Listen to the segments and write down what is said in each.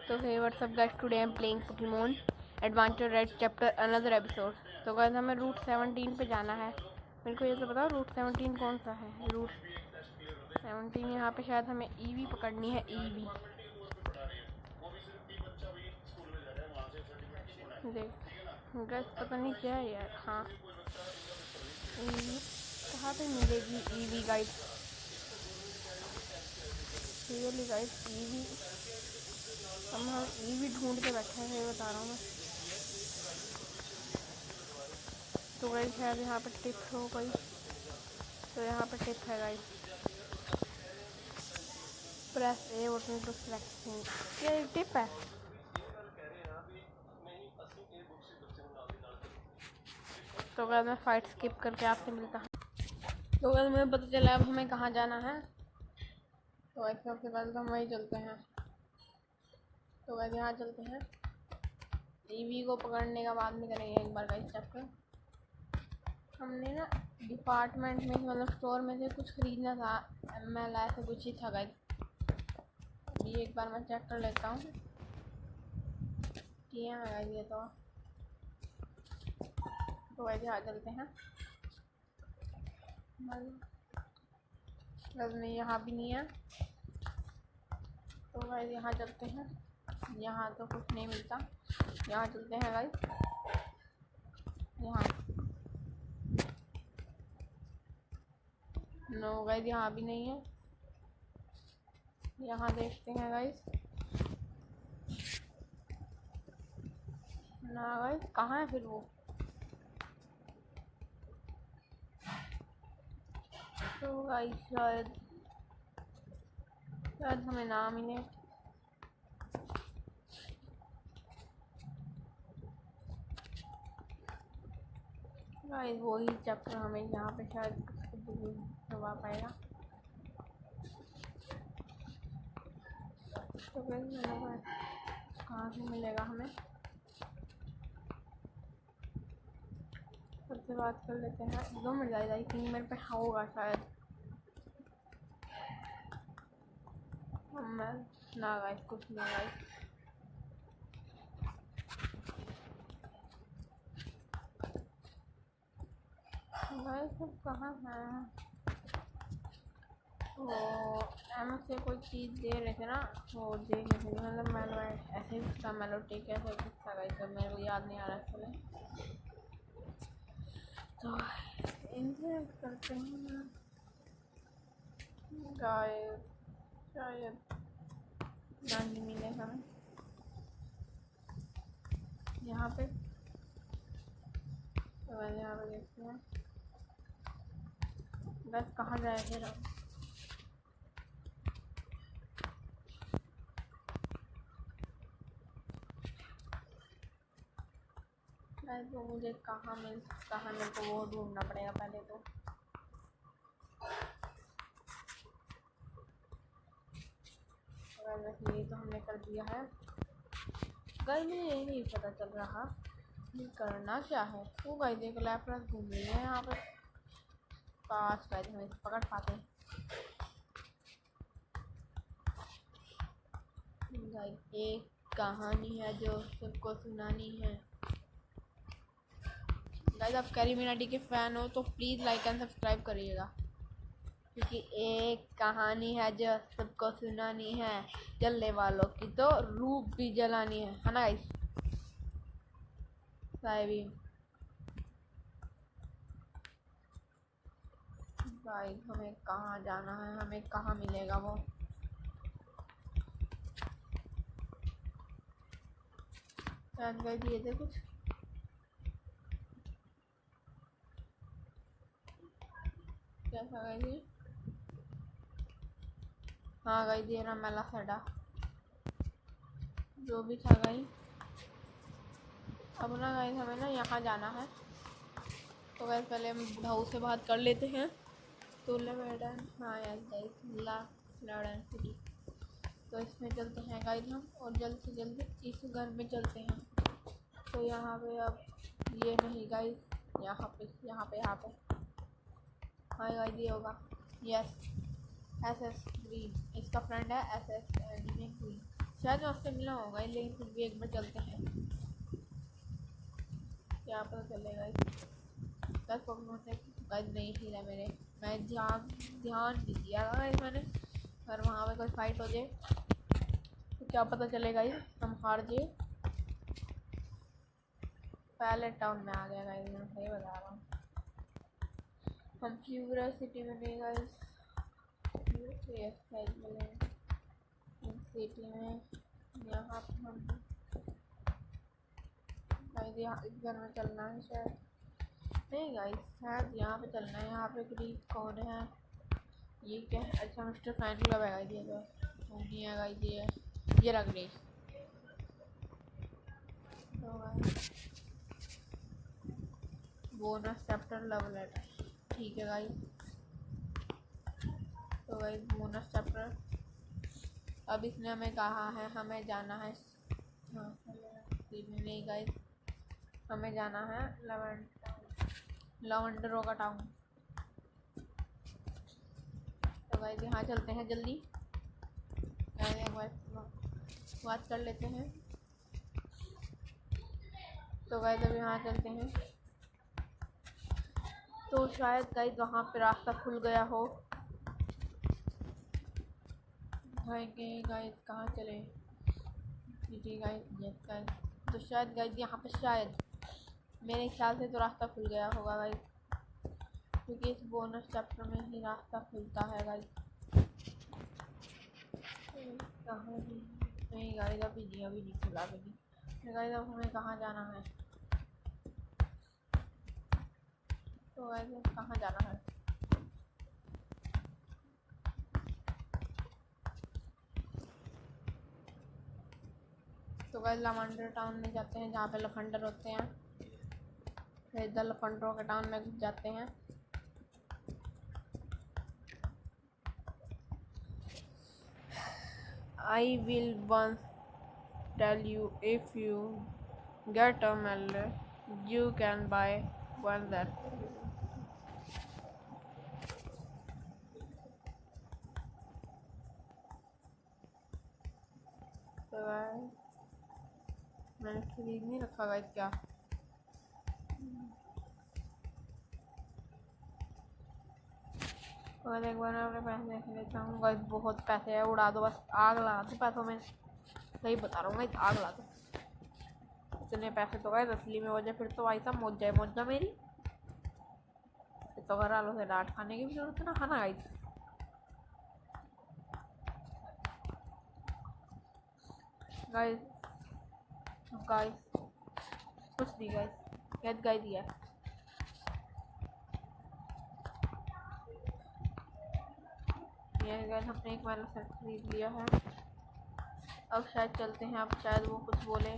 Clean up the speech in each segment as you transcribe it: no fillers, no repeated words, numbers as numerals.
तो hey what's up guys, today I am playing Pokemon adventure red chapter another episode. तो guys हमें route 17 पे जाना है। मेरे को ये तो बताओ रूट 17 कौन सा है। रूट 17 यहाँ पे शायद हमें ईवी पकड़नी है। ईवी देख गाइस, पता नहीं क्या है यार। हाँ ईवी कहाँ पे मिलेगी EV guys? Really guys EV हम ईवी ढूंढ के बैठे हैं, बता रहा हूँ मैं। तो गाइस शायद यहाँ पे टिप हो कोई। तो यहाँ पे टिप है guys, press a button to select. ये टिप है। तो गाइस मैं फाइट स्किप करके आपसे मिलता हूँ। तो गाइस मुझे पता चला अब हमें कहाँ जाना है। तो गाइस सबसे पहले तो हम वहीं चलते हैं। तो गाइस यहाँ चलते हैं। ईवी को पकड़ने का बाद में करेंगे एक बार गाइस चैप्टर। हमने ना डिपार्टमेंट में मतलब स्टोर में से कुछ खरीदना था। ML ऐसे कुछ ही था गाइस। अभी एक बार मैं चेक कर लेता हूँ कि यहाँ है ये। तो वैसे आ चलते हैं। बस नहीं, यहाँ भी नहीं है। तो वैसे यहाँ चलते हैं। यहाँ तो कुछ नहीं मिलता। यहाँ चलते हैं गाइस। यहाँ नो गाइस, यहाँ भी नहीं है। यहाँ देखते हैं गाइस। ना गाइस, कहाँ है फिर वो? तो गाइस शायद हमें ना मिले। गाइस वही चैप्टर हमें यहाँ पे शायद करवा पाएगा। तो गाइस कहाँ से मिलेगा हमें? सबसे बात कर लेते हैं। 2 मिनट गाइस, आई थिंक मेरे पे होगा शायद। ना गाइस कुछ नहीं गाइस। गाइस सब कहाँ है? वो एम से कोई चीज़ दे रहे थे ना, वो दे रहे थे मतलब मेलो ऐसे ही कुछ था। मेलोटिक ऐसे कुछ था गाइस, अब मेरे को याद नहीं आ रहा चले। तो इनसे करते हैं गाइस। शायद नहीं मिले हमें यहाँ पे। तो यहाँ पे देखते हैं बस कहाँ जाए फिर हम। तो मुझे कहाँ मिल सकता है? मेरे को वो ढूंढना पड़ेगा पहले तो। ये तो हमने कर दिया है गाइस। मुझे यही नहीं पता चल रहा ये करना क्या है। वो गाइस देख लैपटॉप घूम रही है यहाँ पर पास। गाइस हम इसे पकड़ पाते हैं गाइस। एक कहानी है जो सबको सुनानी है गाइस। आप कैरीमिनाटी के फैन हो तो प्लीज़ लाइक एंड सब्सक्राइब करिएगा, क्योंकि एक कहानी है जो सबको सुनानी है। जलने वालों की तो रूप भी जलानी है ना गाइस? गाइस हमें कहाँ जाना है? हमें कहाँ मिलेगा वो? शायद गाइस दिए थे कुछ। क्या था गाइस ये? हाँ गाइस दिए ना मेला सड़ा जो भी था गाइस। अब ना गाइस हमें ना यहाँ जाना है। तो गाइस पहले हम भाऊ से बात कर लेते हैं। तो लेवेडन, हाँ यार गाइस लेवेडन सिटी। तो इसमें चलते हैं गाइस हम, और जल्द से जल्द इस घर में चलते हैं। तो यहाँ पे अब ये नहीं गाइस, यहाँ पे हाँ गाइस ये होगा। यस SS ग्रीन, इसका फ्रेंड है SS एनिमे ग्रीन। शायद उससे मिला होगा, लेकिन फिर भी एक बार चलते हैं, क्या पता चलेगा। बस पोकेमॉन से गाइस नहीं हिला मेरे, मैं ध्यान नहीं दिया गाइस मैंने। अगर वहाँ पे कोई फाइट हो जाए तो क्या पता चलेगा, हम हार जाए। पहले टाउन में आ गया गाइस, मैं सही बता रहा हूँ। हम फ्यूरा सिटी में नहीं गाइस, सिटी में यहाँ पर हम गाइस यहाँ इस घर में चलना है शायद, नहीं गाइस शायद यहाँ पे चलना है। यहाँ पे ग्रीक कौन है, ये क्या है? अच्छा मिस्टर फैन क्लब है गाइस, ये तो नहीं है गाइस, ये रख ली। तो guys bonus chapter love letter, ठीक है गाइस। तो गाइस बोनस चैप्टर, अब इसने हमें कहा है हमें जाना है, हाँ नहीं गाइस, हमें जाना है लवेंडरो का टाउन। तो गाइस यहाँ चलते हैं जल्दी, बात कर लेते हैं। तो गाइस अब यहाँ चलते हैं, तो शायद गाइस वहाँ पे रास्ता खुल गया हो। गाइस कहाँ चले, जी गाइस यस गाइस, तो शायद गाइस यहाँ पे शायद मेरे ख्याल से तो रास्ता खुल गया होगा गाइस, क्योंकि इस बोनस चैप्टर में ही रास्ता खुलता है गाइस। कहाँ नहीं गाइस, अभी नहीं खुला, अभी नहीं गाइस। अब हमें कहाँ जाना है, तो गाइस कहाँ जाना है, तो गाइस लवेंडर टाउन में जाते हैं, जहाँ पे लफंडर होते हैं। फिर इधर लफंडरों के टाउन में घुस जाते हैं। I will once tell you, if you get a medal, you can buy one that. तो मैंने खरीद नहीं रखा गाइस क्या, और एक बार मैं अपने पैसे देख लेता हूँ गाइस। बहुत पैसे है, उड़ा दो बस, आग लगा दो पैसों में, सही बता रहा हूँ गाइस, आग लगा दो। इतने पैसे तो गाइस असली में हो जाए फिर तो भाई साहब मौज जाए मेरी, तो घर वालों से डांट खाने की भी जरूरत ना खाना गाइस। गाइस गाइस कुछ नहीं गाइस, गाइस दिया गाइस, हमने एक वाला सेट खरीद लिया है। अब शायद चलते हैं, अब शायद वो कुछ बोले।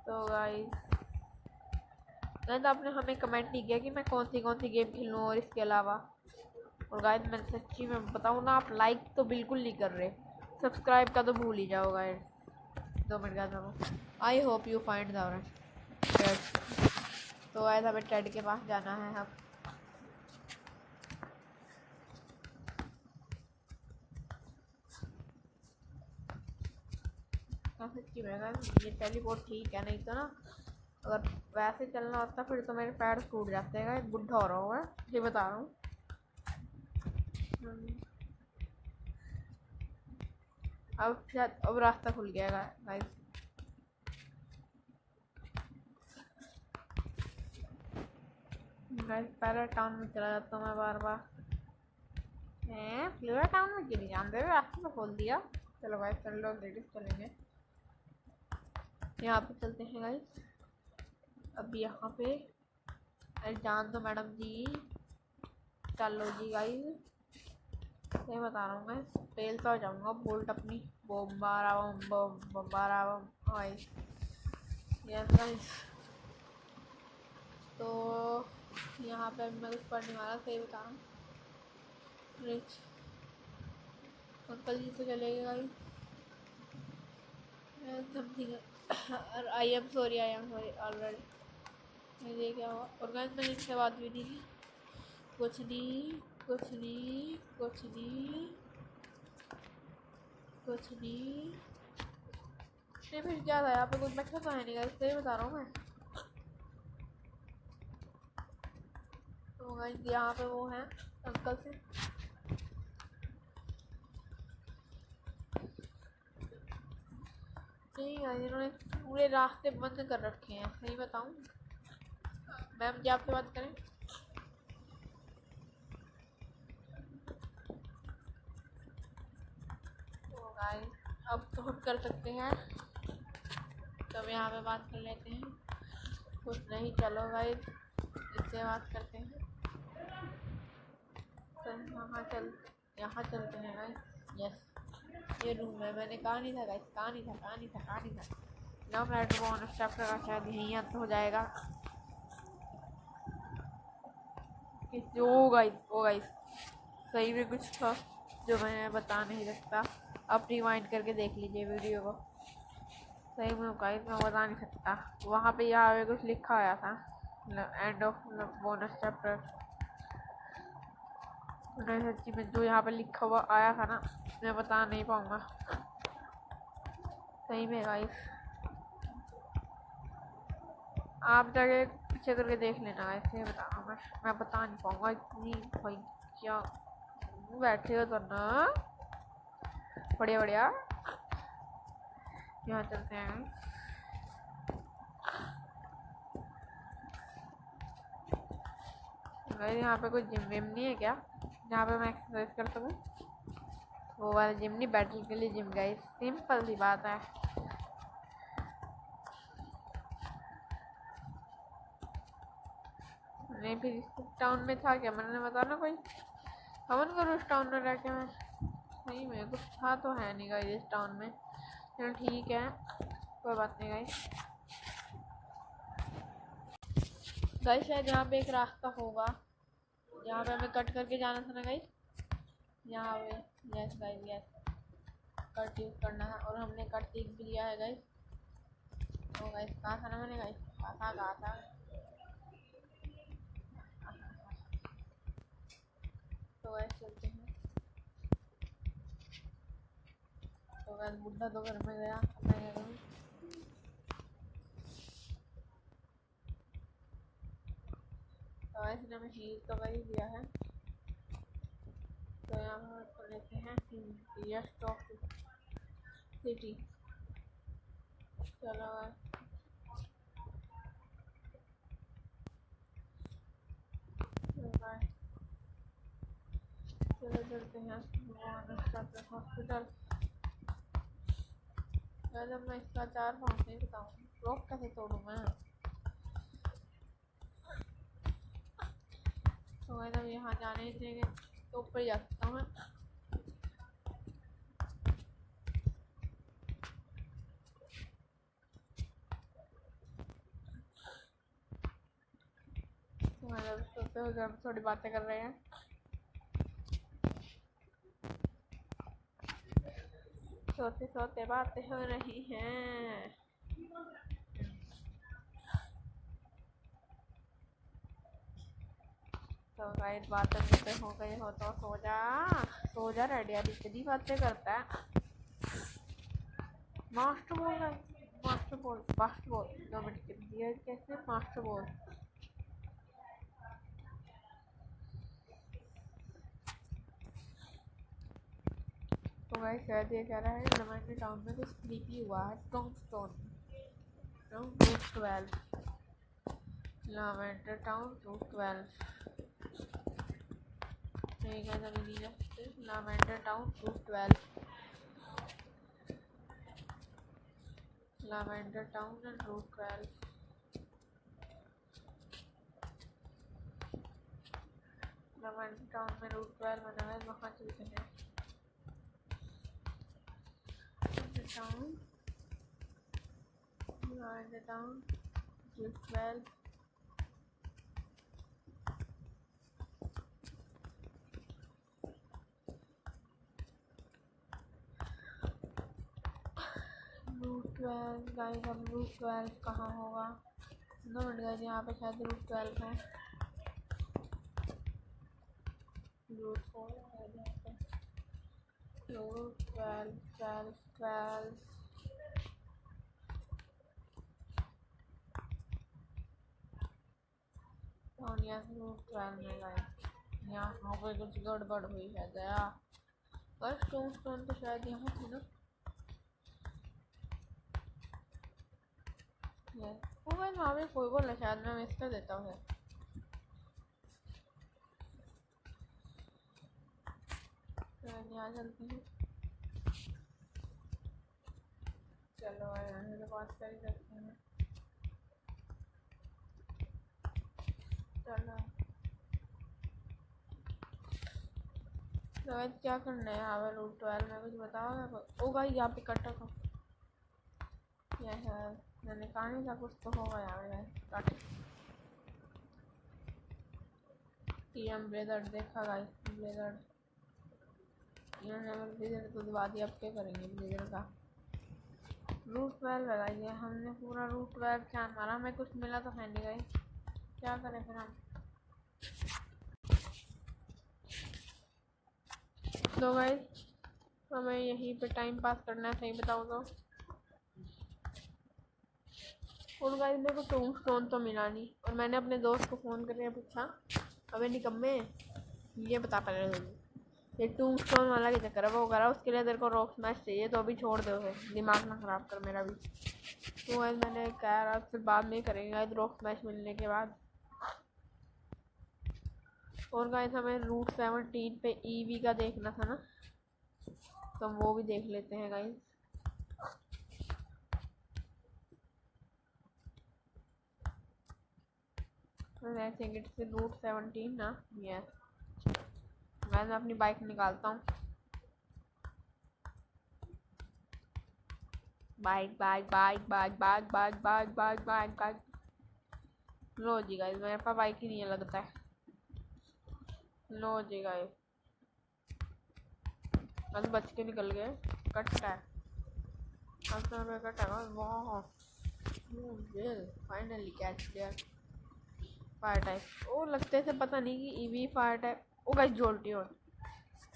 तो गाइस आपने हमें कमेंट नहीं किया कि मैं कौन सी गेम खेलूँ और इसके अलावा। और गाइस मैं सच्ची में बताऊँ ना, आप लाइक तो बिल्कुल नहीं कर रहे, सब्सक्राइब का तो भूल ही जाओ गाइस। 2 मिनट का, I hope you find the तो गाइस हमें टेड के पास जाना है। अब सच्ची में ये टेलीपोर्ट ठीक है, नहीं तो ना अगर वैसे चलना होता फिर तो मेरे पैर टूट जाते हैं, बुढ़ा हो रहा हूँ मैं, ये बता रहा हूँ। अब शायद अब रास्ता खुल गया गाइस। पहले टाउन में चला जाता हूँ मैं बार बार, फ्लोरा टाउन में क्यों नहीं जानते हुए रास्ता तो खोल दिया। चलो गाइस चल लो, लेडीज चलेंगे, यहाँ पे चलते हैं गाइस। अब यहाँ पे अरे जान दो मैडम जी, चलो जी गाइस, ये बता रहा हूँ मैं, फेल तो हो जाऊँगा, बोल्ट अपनी बम्बारा गाइस। यस गाइस, तो यहाँ पे मैं कुछ पढ़ने वाला, सही बता रहा हूँ। रिच अंकल जी तो चलेगा guys, something I am sorry already. ये क्या हुआ, और गाइस मैंने इससे बात भी नहीं की, कुछ नहीं। कुछ नहीं फिर क्या था यहाँ पे, कुछ बैठा तो है नहीं गाइस, सही बता रहा हूँ मैं। तो गाइस यहाँ पे वो है अंकल से, नहीं गाइस इन्होंने पूरे रास्ते बंद कर रखे हैं, सही बताऊँ मैम जी आपसे बात करें। तो गाइस अब तो हम कर सकते हैं, तब यहाँ पे बात कर लेते हैं। कुछ नहीं, चलो गाइस इससे बात करते हैं। तो यहाँ चलते हैं गाइस। यस ये रूम है, मैंने कहा नहीं था गाइस, कहा नहीं था। नो मैटर बोनस चैप्टर का शायद यहीं अंत हो जाएगा। ओ गाइस सही में कुछ था जो मैं बता नहीं सकता, आप रिवाइंड करके देख लीजिए वीडियो को। सही में गाइस मैं बता नहीं सकता, वहाँ पे यहाँ पे कुछ लिखा आया था एंड ऑफ बोनस चैप्टर। नहीं सच्ची में जो यहाँ पे लिखा हुआ आया था ना, मैं बता नहीं पाऊँगा सही में गाइस, आप जाके पीछे करके देख लेना। ऐसे बता मैं बता नहीं पाऊँगा इतनी भाई, क्या बैठे हो तो ना, बढ़िया यहाँ चलते हैं। गाइस यहाँ पे कोई जिम विम नहीं है क्या, जहाँ पे मैं एक्सरसाइज कर सकूँ? वो वाला जिम नहीं, बैटल के लिए जिम गाइस, सिंपल सी बात है। नहीं फिर इस टाउन में था क्या, मैंने बता ना कोई हमन करो इस टाउन में रह के मैं, सही में कुछ था तो है नहीं गाइस इस टाउन में। चलो ठीक है कोई बात नहीं गाइस शायद यहाँ पे एक रास्ता होगा, यहाँ पे हमें कट करके जाना था ना गाइस, यहाँ पे yes guys yes cut use करना है, और हमने कट सीख भी लिया है गाइस। तो गाइस कहा था ना मैंने, गाइस कहा था तो गाइस चलते हैं। तो गाइस बुढ़ा तो घर में गया, मैं क्या करूँ? तो गाइस ने हमें हील तो कर ही दिया है, तो यहाँ पर लेते हैं रेस्ट ऑफ सिटी। चलो चलो चलते हैं हॉस्पिटल। जब मैं इसका 4 पाँच नहीं बताऊँ, रोक कैसे तोड़ूँ मैं? तो मैं जब यहाँ जाने ही देंगे तो ऊपर जा सकता हूँ। तो मैं जब सोते हुए घर में थोड़ी बातें कर रहे हैं, सोते सोते बातें हो रही हैं। तो गाइस बातें हो गई हो तो सो जा रेडिया, इतनी बातें करता है। मास्टर बोल 2 मिनट के लिए कैसे मास्टर बोल। तो गाइस शायद ये कह रहा है लवेंडर टाउन में कुछ क्रीपी हुआ है, tombstone route 12, Lavender Town route 12 ठीक है जब नहीं रखते, Lavender Town route 12, Lavender Town and route 12। Lavender Town में रूट 12 बना है, वहाँ चलते हैं। Town Lavender Town route 12 guys अब रूट 12 कहाँ होगा? 2 मिनट गाइस, यहाँ पे शायद रूट 12 है, रूट 4 है यहाँ पे। रूट 12 12 12 और यहाँ से रूट 12 में गए। यहाँ पे कुछ गड़बड़ हुई है गया। बस स्टोन तो शायद यहाँ थी ना। वो भाई वहाँ पे कोई बोल शायद मैं मिस कर देता हूँ। यहाँ चलते हैं। चलो यहाँ से बात कर ही सकते हैं। चलो तो क्या करना है यहाँ पे रूट 12 में कुछ बताओ। ओ भाई यहाँ पे कट रखो। मैंने कहा नहीं था कुछ तो होगा यहाँ पे कट। टीएम ब्लेजर देखा गाइस। ब्लेजर ब्लेजर तो दबा दिया। अब क्या करेंगे ब्लेजर का। रूट 12 लगाइए। हमने पूरा रूट 12 चांद मारा। हमें कुछ मिला तो है नहीं गाइस। क्या करें फिर हम। तो गाइस हमें यहीं पे टाइम पास करना है। सही बताओ तो। और गाइस मेरे को टूम स्टोन तो मिला नहीं। और मैंने अपने दोस्त को फ़ोन करके पूछा अबे निकम्मे ये बता पहले ये टूम स्टोन वाला क्या चक्कर है वो करा। उसके लिए तेरे को रॉक स्मैश चाहिए तो अभी छोड़ दो उसे। दिमाग ना ख़राब कर मेरा भी। तो गाइस मैंने कहा यार फिर बाद में करेंगे रॉक स्मैश मिलने के बाद। और गाइस हमें रूट 17 पे ईवी का देखना था ना। तो वो भी देख लेते हैं गाइस। वैसे से रूट 17 ना। यस मैं अपनी बाइक निकालता हूँ। Bike bike bike bike bike bike bike bike bike bike. लो जी गाइस मेरे पास बाइक ही नहीं लगता है। लो जी गाइस बस बच के निकल गए। कट है कट है। वाह फाइनली कैच लिया। फायर टाइप ओ लगते थे पता नहीं कि ईवी फायर टाइप। ओ गाइस जोल्टी और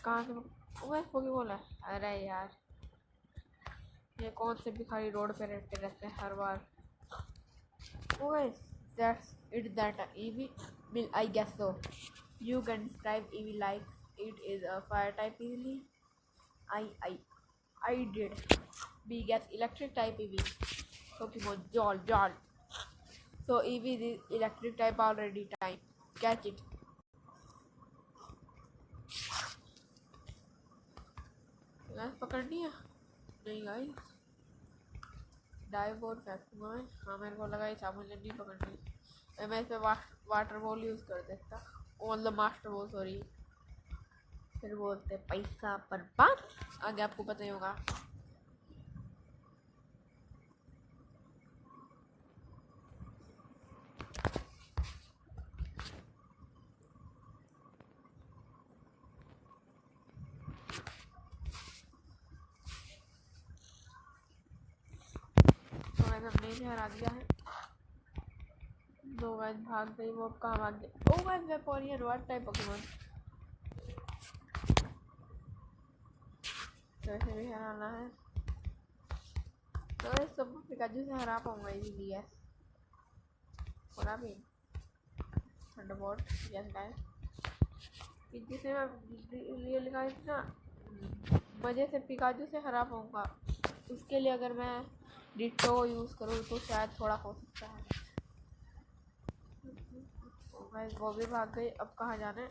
कहाँ से। ओ गाइस पोकेबॉल है। अरे यार ये कौन से भिखारी रोड पे रहते हैं हर बार। Oh guys that's it that EV will I guess so. You can describe EV like it is a fire type easily. I did. B guess electric type EV. Pokemon Jol. So EV is electric type already time. Catch it. Guys पकड़नी है नहीं guys. Dive और फेंकूंगा मैं। हाँ मेरे को लगा था मुझे नहीं पकड़नी। मैं इस पे वाटर बॉल यूज़ कर देता। All the master ball sorry. फिर बोलते पैसा बर्बाद। आगे आपको पता ही होगा। हमने इसे हरा दिया है। दो गाइस भाग गई। वो कहाँ भाग गई। ओ गाइस वेपोरियन व्हाट टाइप पोकेमॉन। तो ऐसे भी हराना है। तो इस सब पिकाचू से हरा पाऊंगा इजीली। यस थोड़ा भी थंडरबोल्ट यस गाइस जिसे मैं रियल गाइस ना मज़े से पिकाचू से हरा पाऊंगा। उसके लिए अगर मैं डिटो यूज़ करूँ तो शायद थोड़ा हो सकता है। गाइस वो भी भाग गई। अब कहाँ जाना है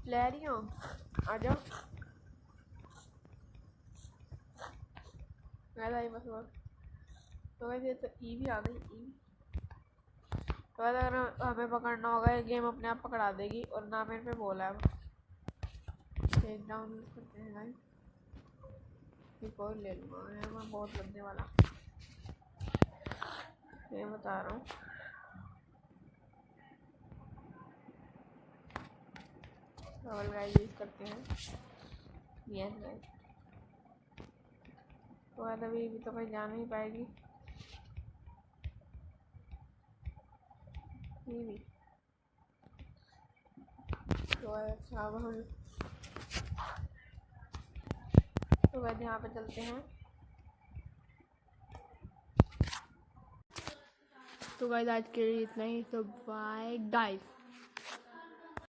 प्लेयरियों आ जाओ। बस तो वैसे तो ईवी आ गई। ईवी तो अगर हमें पकड़ना होगा ये गेम अपने आप पकड़ा देगी। और ना मेरे पे बोला है टेक डाउन यूज़ करते हैं गाइस। एक और ले लूँगा मैं बहुत लगने वाला मैं बता रहा हूँ। डबल गाइस यूज़ करते हैं। यस गाइस तो अभी तो कहीं जा नहीं पाएगी। भी तो अच्छा अब हम तो गाइस यहाँ पे चलते हैं। तो गाइस आज के लिए इतना ही, तो बाय गाइस।